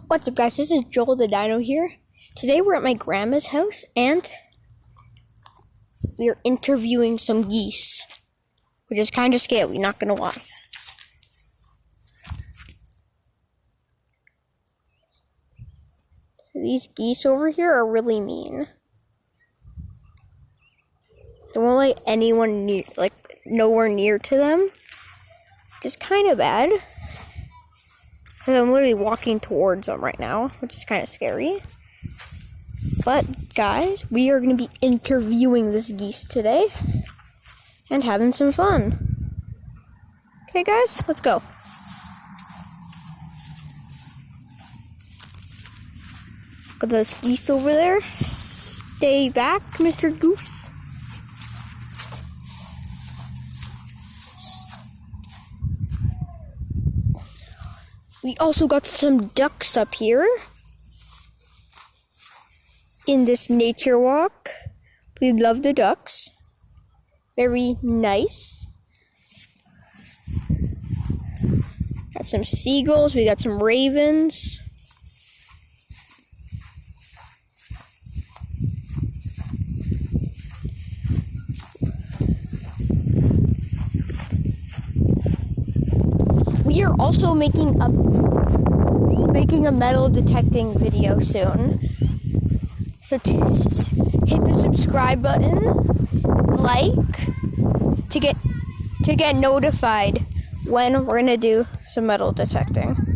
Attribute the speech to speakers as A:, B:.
A: What's up, guys? This is Joel the Dino here. Today we're at my grandma's house and we're interviewing some geese, which is kind of scary, not gonna lie. These geese over here are really mean. They won't let anyone near, nowhere near to them, which is kind of bad. Because I'm literally walking towards them right now, which is kind of scary. But, guys, we are going to be interviewing this geese today and having some fun. Okay, guys, let's go. Look at those geese over there. Stay back, Mr. Goose. We also got some ducks up here in this nature walk. We love the ducks. Very nice. Got some seagulls. We got some ravens. We are also making a metal detecting video soon. So hit the subscribe button, to get notified when we're gonna do some metal detecting.